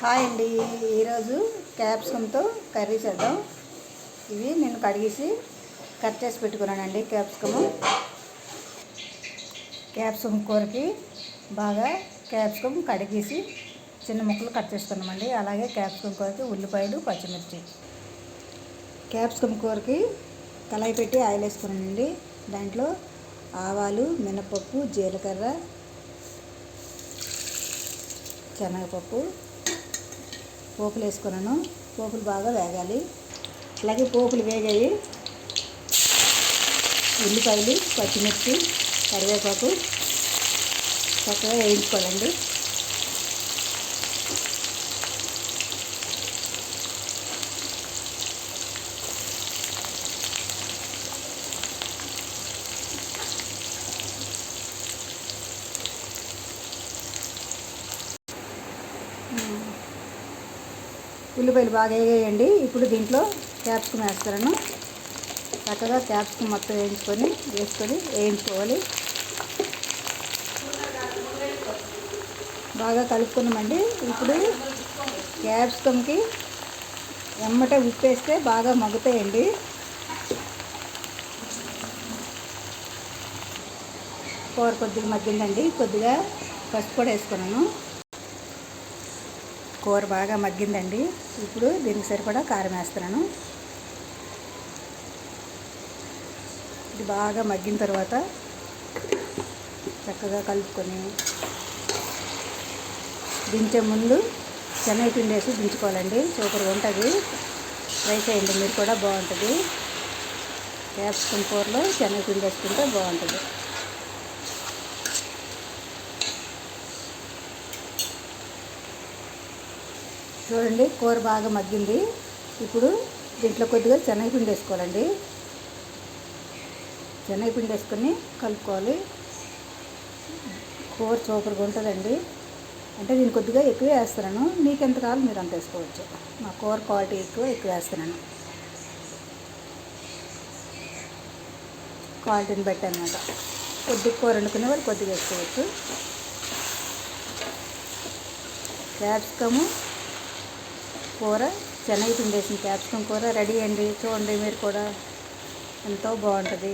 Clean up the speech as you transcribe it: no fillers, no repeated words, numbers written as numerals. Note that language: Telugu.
హాయ్ అండి. ఈరోజు క్యాప్సికంతో కర్రీ చేద్దాం. ఇవి నేను కడిగేసి కట్ చేసి పెట్టుకున్నానండి. క్యాప్సికం కూరకి బాగా క్యాప్సికం కడిగేసి చిన్న ముక్కలు కట్ చేసుకున్నామండి. అలాగే క్యాప్సికం కూరకి ఉల్లిపాయలు, పచ్చిమిర్చి. క్యాప్సికం కూరకి కళాయి పెట్టి ఆయిల్ వేసుకున్నానండి. దాంట్లో ఆవాలు, మినపప్పు, జీలకర్ర, శనగపప్పు పోపులు వేసుకున్నాను. పోపులు బాగా వేగాలి. అలాగే పోపులు వేగాయి. ఉల్లిపాయలు, పచ్చిమిర్చి, కరివేపాకు చక్కగా వేయించుకోవాలండి. ఉల్లిపాయలు బాగా వేయండి. ఇప్పుడు దీంట్లో క్యాప్సికం వేస్తాను. చక్కగా క్యాప్సికం మొత్తం వేసుకొని వేయించుకోవాలి. బాగా కలుపుకున్నామండి. ఇప్పుడు క్యాప్సికంకి ఎమ్మటే ఉప్పు వేస్తే బాగా మగ్గుతాయండి. కూర కొద్దిగా మగ్గిందండి. కొద్దిగా పసుపు కూడా వేసుకున్నాను. కూర బాగా మగ్గిందండి. ఇప్పుడు దీనికి సరిపడా కారం వేస్తున్నాను. ఇది బాగా మగ్గిన తర్వాత చక్కగా కలుపుకొని దించే ముందు శనగపిండి వేసి దించుకోవాలండి. సూపర్గా ఉంటుంది. ట్రై చేయండి, మీరు కూడా బాగుంటుంది. క్యాప్సికం కూరలో శనగపిండి వేసుకుంటే బాగుంటుంది. చూడండి, కూర బాగా మగ్గింది. ఇప్పుడు దీంట్లో కొద్దిగా శనగపిండి వేసుకోవాలండి. శనగపిండి వేసుకొని కలుపుకోవాలి. కూర సూపర్గా ఉంటుందండి. అంటే నేను కొద్దిగా ఎక్కువ వేస్తున్నాను. మీకు ఎంత కావాలో మీరు అంత వేసుకోవచ్చు. మా కూర క్వాలిటీ ఎక్కువ వేస్తున్నాను. క్వాలిటీని బట్టి అన్నమాట. కొద్దిగా కూర వండుకునే వాళ్ళు కొద్దిగా వేసుకోవచ్చు. క్యాప్సికము కూర, శనగపిండి వేసిన క్యాప్సికం కూర రెడీ అండి. చూడండి, మీరు కూడా ఎంతో బాగుంటుంది.